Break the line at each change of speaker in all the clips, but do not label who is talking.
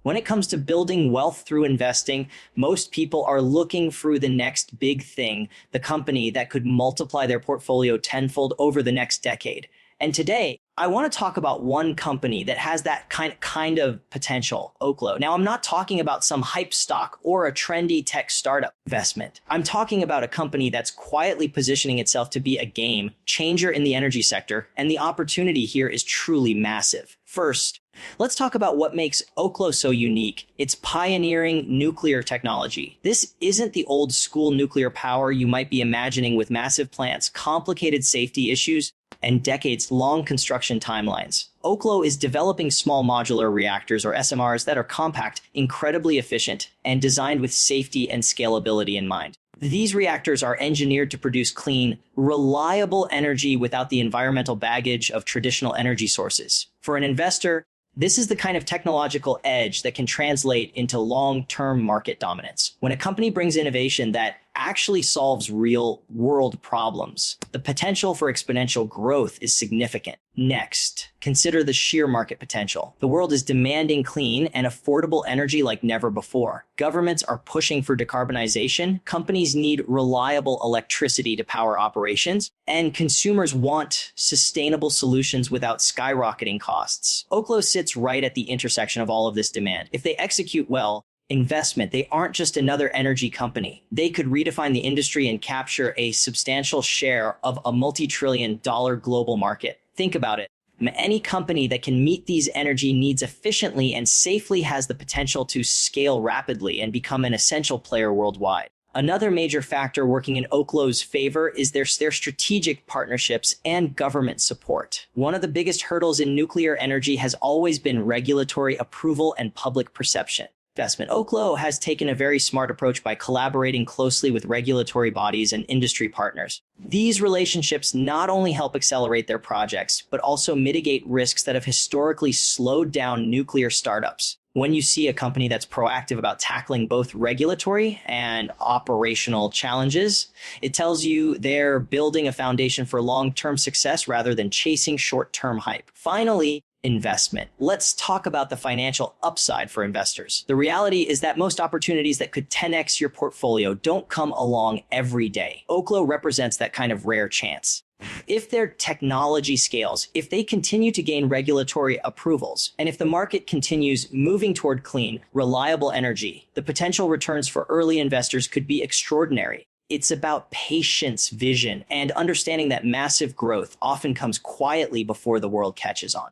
When it comes to building wealth through investing, most people are looking for the next big thing, the company that could multiply their portfolio tenfold over the next decade. And today, I want to talk about one company that has that kind of potential, Oklo. Now, I'm not talking about some hype stock or a trendy tech startup investment. I'm talking about a company that's quietly positioning itself to be a game changer in the energy sector, and the opportunity here is truly massive. First, let's talk about what makes Oklo so unique. It's pioneering nuclear technology. This isn't the old school nuclear power you might be imagining with massive plants, complicated safety issues, and decades-long construction timelines. Oklo is developing small modular reactors, or SMRs, that are compact, incredibly efficient, and designed with safety and scalability in mind. These reactors are engineered to produce clean, reliable energy without the environmental baggage of traditional energy sources. For an investor, this is the kind of technological edge that can translate into long-term market dominance. When a company brings innovation that actually solves real-world problems, the potential for exponential growth is significant. Next, consider the sheer market potential. The world is demanding clean and affordable energy like never before. Governments are pushing for decarbonization, companies need reliable electricity to power operations, and consumers want sustainable solutions without skyrocketing costs. Oklo sits right at the intersection of all of this demand. If they execute well, they aren't just another energy company. They could redefine the industry and capture a substantial share of a multi-trillion-dollar global market. Think about it. Any company that can meet these energy needs efficiently and safely has the potential to scale rapidly and become an essential player worldwide. Another major factor working in Oklo's favor is their strategic partnerships and government support. One of the biggest hurdles in nuclear energy has always been regulatory approval and public perception. Oklo has taken a very smart approach by collaborating closely with regulatory bodies and industry partners. These relationships not only help accelerate their projects, but also mitigate risks that have historically slowed down nuclear startups. When you see a company that's proactive about tackling both regulatory and operational challenges, it tells you they're building a foundation for long-term success rather than chasing short-term hype. Finally, investment. Let's talk about the financial upside for investors. The reality is that most opportunities that could 10x your portfolio don't come along every day. Oklo represents that kind of rare chance. If their technology scales, if they continue to gain regulatory approvals, and if the market continues moving toward clean, reliable energy, the potential returns for early investors could be extraordinary. It's about patience, vision, and understanding that massive growth often comes quietly before the world catches on.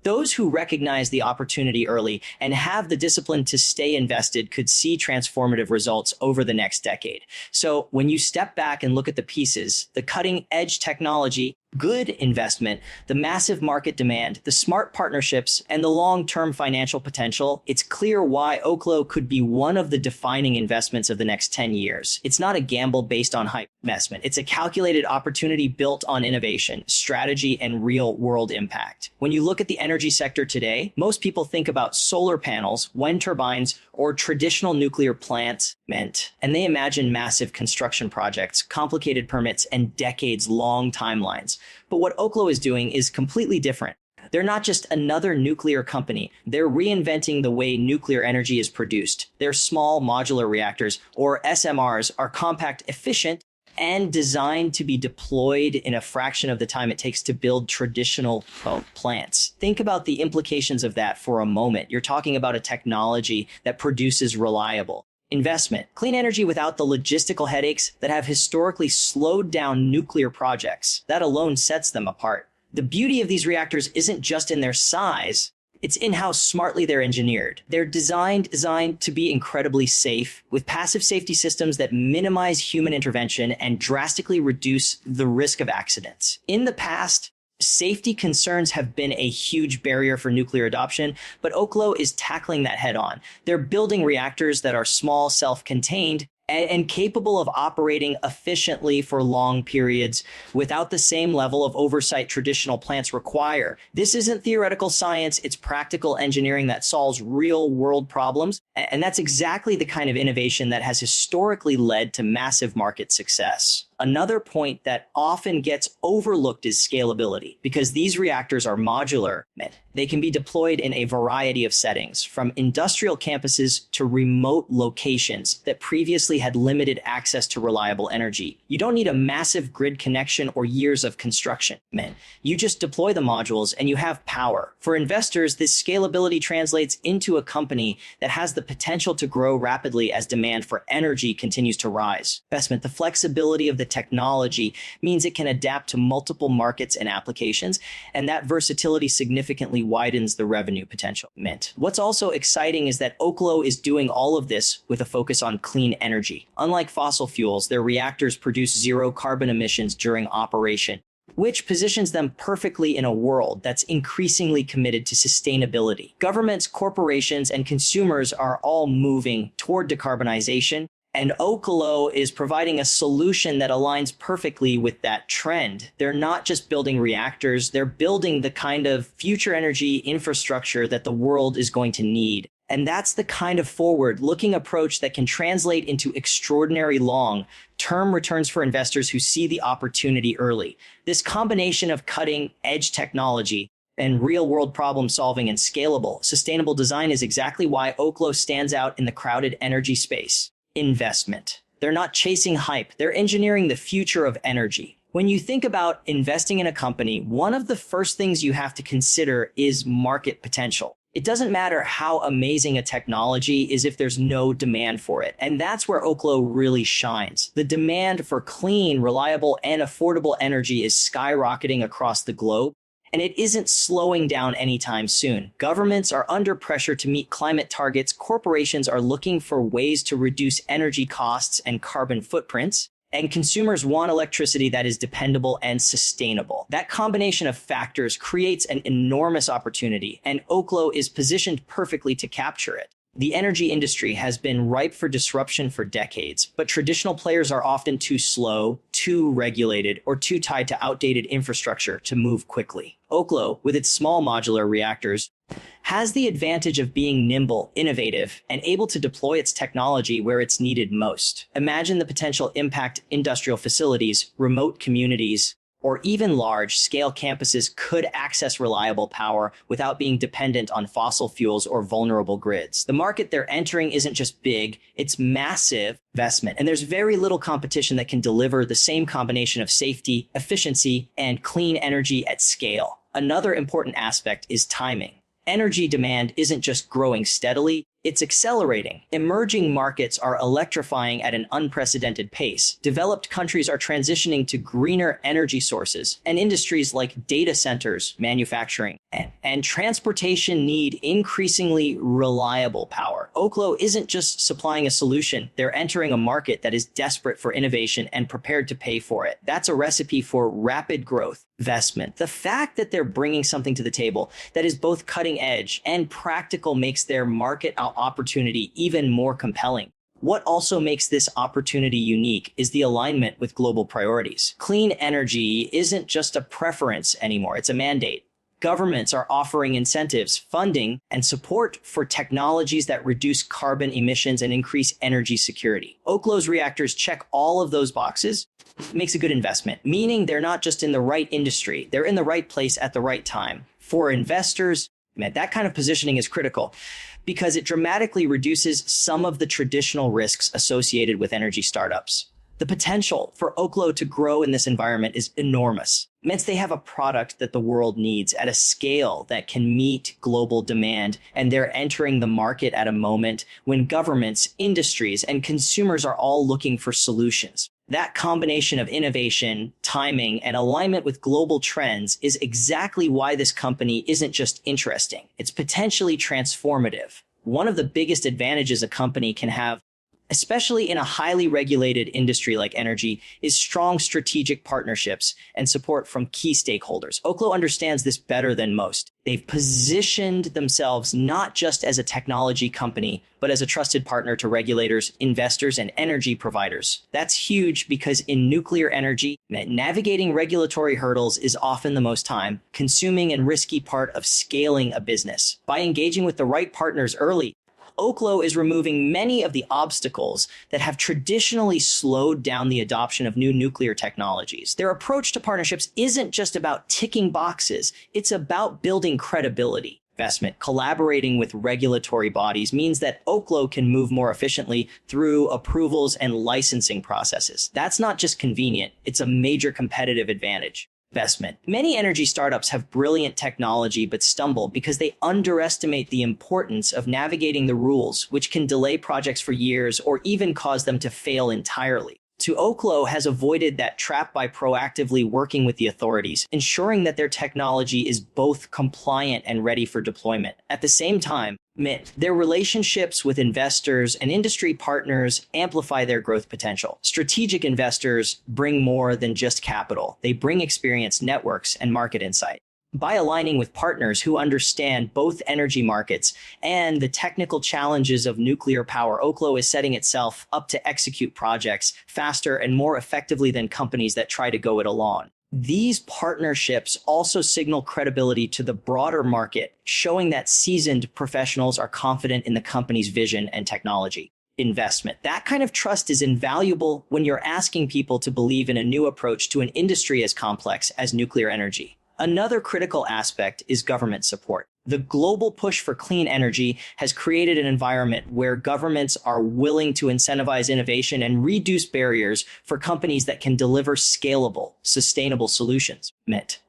Those who recognize the opportunity early and have the discipline to stay invested could see transformative results over the next decade. So when you step back and look at the pieces, the cutting edge technology, good investment, the massive market demand, the smart partnerships, and the long-term financial potential, it's clear why Oklo could be one of the defining investments of the next 10 years. It's not a gamble based on hype investment. It's a calculated opportunity built on innovation, strategy, and real-world impact. When you look at the energy sector today, most people think about solar panels, wind turbines, or traditional nuclear plants, and they imagine massive construction projects, complicated permits, and decades-long timelines. But what Oklo is doing is completely different. They're not just another nuclear company. They're reinventing the way nuclear energy is produced. Their small modular reactors, or SMRs, are compact, efficient, and designed to be deployed in a fraction of the time it takes to build traditional plants. Think about the implications of that for a moment. You're talking about a technology that produces reliable investment, clean energy without the logistical headaches that have historically slowed down nuclear projects. That alone sets them apart. The beauty of these reactors isn't just in their size, it's in how smartly they're engineered. They're designed to be incredibly safe, with passive safety systems that minimize human intervention and drastically reduce the risk of accidents. In the past, safety concerns have been a huge barrier for nuclear adoption, but Oklo is tackling that head on. They're building reactors that are small, self-contained, and capable of operating efficiently for long periods without the same level of oversight traditional plants require. This isn't theoretical science, it's practical engineering that solves real-world problems, and that's exactly the kind of innovation that has historically led to massive market success. Another point that often gets overlooked is scalability, because these reactors are modular. They can be deployed in a variety of settings, from industrial campuses to remote locations that previously had limited access to reliable energy. You don't need a massive grid connection or years of construction. You just deploy the modules and you have power. For investors, this scalability translates into a company that has the potential to grow rapidly as demand for energy continues to rise. Investment, the flexibility of the technology means it can adapt to multiple markets and applications, and that versatility significantly widens the revenue potential. What's also exciting is that Oklo is doing all of this with a focus on clean energy. Unlike fossil fuels, their reactors produce zero carbon emissions during operation, which positions them perfectly in a world that's increasingly committed to sustainability. Governments, corporations, and consumers are all moving toward decarbonization, and Oklo is providing a solution that aligns perfectly with that trend. They're not just building reactors, they're building the kind of future energy infrastructure that the world is going to need. And that's the kind of forward-looking approach that can translate into extraordinary long-term returns for investors who see the opportunity early. This combination of cutting-edge technology and real-world problem-solving and scalable, sustainable design is exactly why Oklo stands out in the crowded energy space. Investment. They're not chasing hype, they're engineering the future of energy. When you think about investing in a company, one of the first things you have to consider is market potential. It doesn't matter how amazing a technology is if there's no demand for it. And that's where Oklo really shines. The demand for clean, reliable, and affordable energy is skyrocketing across the globe, and it isn't slowing down anytime soon. Governments are under pressure to meet climate targets. Corporations are looking for ways to reduce energy costs and carbon footprints. And consumers want electricity that is dependable and sustainable. That combination of factors creates an enormous opportunity, and Oklo is positioned perfectly to capture it. The energy industry has been ripe for disruption for decades, but traditional players are often too slow, too regulated, or too tied to outdated infrastructure to move quickly. Oklo, with its small modular reactors, has the advantage of being nimble, innovative, and able to deploy its technology where it's needed most. Imagine the potential impact industrial facilities, remote communities, or even large-scale campuses could access reliable power without being dependent on fossil fuels or vulnerable grids. The market they're entering isn't just big, it's massive investment, and there's very little competition that can deliver the same combination of safety, efficiency, and clean energy at scale. Another important aspect is timing. Energy demand isn't just growing steadily, it's accelerating. Emerging markets are electrifying at an unprecedented pace. Developed countries are transitioning to greener energy sources, and industries like data centers, manufacturing, and transportation need increasingly reliable power. Oklo isn't just supplying a solution, they're entering a market that is desperate for innovation and prepared to pay for it. That's a recipe for rapid growth. Investment. The fact that they're bringing something to the table that is both cutting edge and practical makes their market opportunity even more compelling. What also makes this opportunity unique is the alignment with global priorities. Clean energy isn't just a preference anymore, it's a mandate. Governments are offering incentives, funding, and support for technologies that reduce carbon emissions and increase energy security. Oklo's reactors check all of those boxes. It makes a good investment, meaning they're not just in the right industry, they're in the right place at the right time. For investors, that kind of positioning is critical because it dramatically reduces some of the traditional risks associated with energy startups. The potential for Oklo to grow in this environment is enormous. It means they have a product that the world needs at a scale that can meet global demand, and they're entering the market at a moment when governments, industries, and consumers are all looking for solutions. That combination of innovation, timing, and alignment with global trends is exactly why this company isn't just interesting. It's potentially transformative. One of the biggest advantages a company can have, especially in a highly regulated industry like energy, is strong strategic partnerships and support from key stakeholders. Oklo understands this better than most. They've positioned themselves not just as a technology company, but as a trusted partner to regulators, investors, and energy providers. That's huge because in nuclear energy, navigating regulatory hurdles is often the most time-consuming and risky part of scaling a business. By engaging with the right partners early, Oklo is removing many of the obstacles that have traditionally slowed down the adoption of new nuclear technologies. Their approach to partnerships isn't just about ticking boxes, it's about building credibility. Investment. Collaborating with regulatory bodies means that Oklo can move more efficiently through approvals and licensing processes. That's not just convenient, it's a major competitive advantage. Investment. Many energy startups have brilliant technology but stumble because they underestimate the importance of navigating the rules, which can delay projects for years or even cause them to fail entirely. Oklo has avoided that trap by proactively working with the authorities, ensuring that their technology is both compliant and ready for deployment. At the same time, their relationships with investors and industry partners amplify their growth potential. Strategic investors bring more than just capital. They bring experience, networks, and market insight. By aligning with partners who understand both energy markets and the technical challenges of nuclear power, Oklo is setting itself up to execute projects faster and more effectively than companies that try to go it alone. These partnerships also signal credibility to the broader market, showing that seasoned professionals are confident in the company's vision and technology. Investment. That kind of trust is invaluable when you're asking people to believe in a new approach to an industry as complex as nuclear energy. Another critical aspect is government support. The global push for clean energy has created an environment where governments are willing to incentivize innovation and reduce barriers for companies that can deliver scalable, sustainable solutions.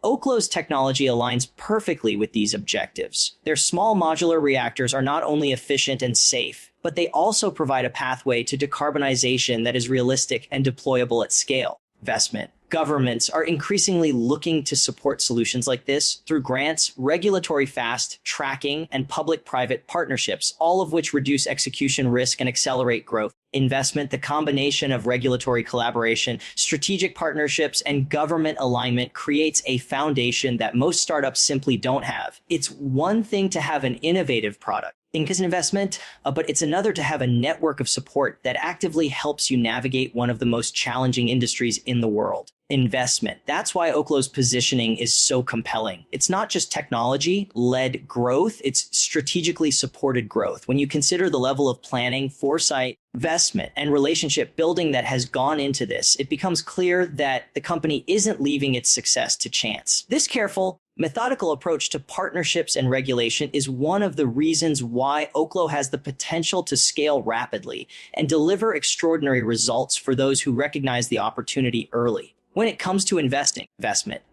Oklo's technology aligns perfectly with these objectives. Their small modular reactors are not only efficient and safe, but they also provide a pathway to decarbonization that is realistic and deployable at scale. Investment. Governments are increasingly looking to support solutions like this through grants, regulatory fast tracking, and public-private partnerships, all of which reduce execution risk and accelerate growth. Investment, the combination of regulatory collaboration, strategic partnerships, and government alignment creates a foundation that most startups simply don't have. It's one thing to have an innovative product, as an investment, but it's another to have a network of support that actively helps you navigate one of the most challenging industries in the world. Investment. That's why Oklo's positioning is so compelling. It's not just technology-led growth, it's strategically supported growth. When you consider the level of planning, foresight, investment, and relationship building that has gone into this, it becomes clear that the company isn't leaving its success to chance. This careful, methodical approach to partnerships and regulation is one of the reasons why Oklo has the potential to scale rapidly and deliver extraordinary results for those who recognize the opportunity early. When it comes to investment,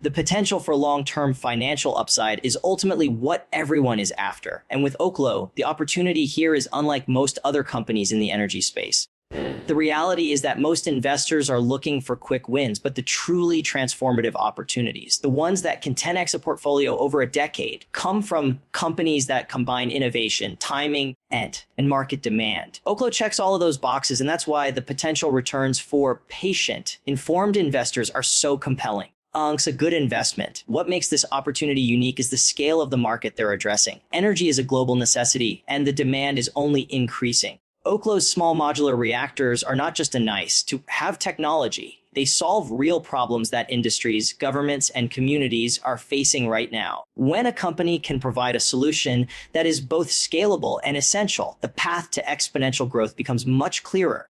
the potential for long-term financial upside is ultimately what everyone is after. And with Oklo, the opportunity here is unlike most other companies in the energy space. The reality is that most investors are looking for quick wins, but the truly transformative opportunities, the ones that can 10x a portfolio over a decade, come from companies that combine innovation, timing, and market demand. Oklo checks all of those boxes, and that's why the potential returns for patient, informed investors are so compelling. It's a good investment. What makes this opportunity unique is the scale of the market they're addressing. Energy is a global necessity, and the demand is only increasing. Oklo's small modular reactors are not just a nice to have technology. They solve real problems that industries, governments, and communities are facing right now. When a company can provide a solution that is both scalable and essential, the path to exponential growth becomes much clearer.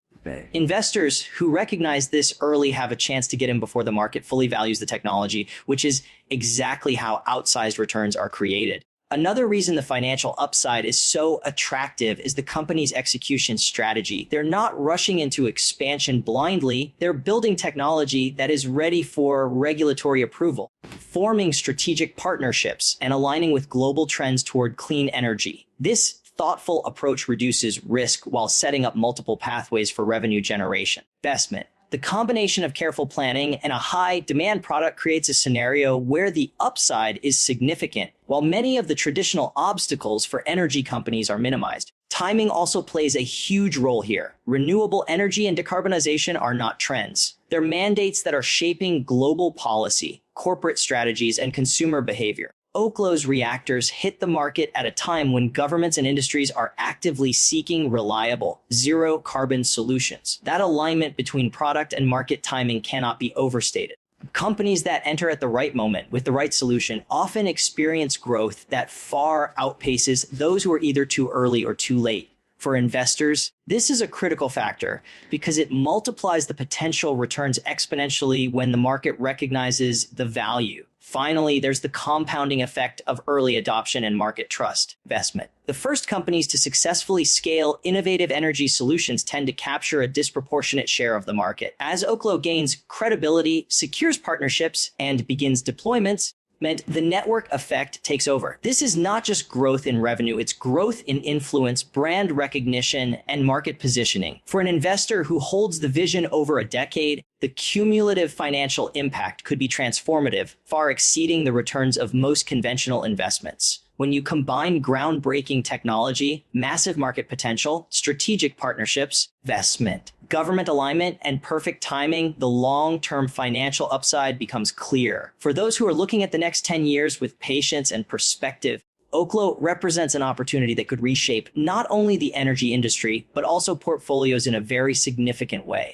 Investors who recognize this early have a chance to get in before the market fully values the technology, which is exactly how outsized returns are created. Another reason the financial upside is so attractive is the company's execution strategy. They're not rushing into expansion blindly. They're building technology that is ready for regulatory approval, forming strategic partnerships, and aligning with global trends toward clean energy. This thoughtful approach reduces risk while setting up multiple pathways for revenue generation. Investment. The combination of careful planning and a high demand product creates a scenario where the upside is significant, while many of the traditional obstacles for energy companies are minimized. Timing also plays a huge role here. Renewable energy and decarbonization are not trends. They're mandates that are shaping global policy, corporate strategies, and consumer behavior. Oklo's reactors hit the market at a time when governments and industries are actively seeking reliable, zero-carbon solutions. That alignment between product and market timing cannot be overstated. Companies that enter at the right moment with the right solution often experience growth that far outpaces those who are either too early or too late. For investors, this is a critical factor because it multiplies the potential returns exponentially when the market recognizes the value. Finally, there's the compounding effect of early adoption and market trust investment. The first companies to successfully scale innovative energy solutions tend to capture a disproportionate share of the market. As Oklo gains credibility, secures partnerships, and begins deployments, meant the network effect takes over. This is not just growth in revenue, it's growth in influence, brand recognition, and market positioning. For an investor who holds the vision over a decade, the cumulative financial impact could be transformative, far exceeding the returns of most conventional investments. When you combine groundbreaking technology, massive market potential, strategic partnerships, investment, government alignment, and perfect timing, the long-term financial upside becomes clear. For those who are looking at the next 10 years with patience and perspective, Oklo represents an opportunity that could reshape not only the energy industry, but also portfolios in a very significant way.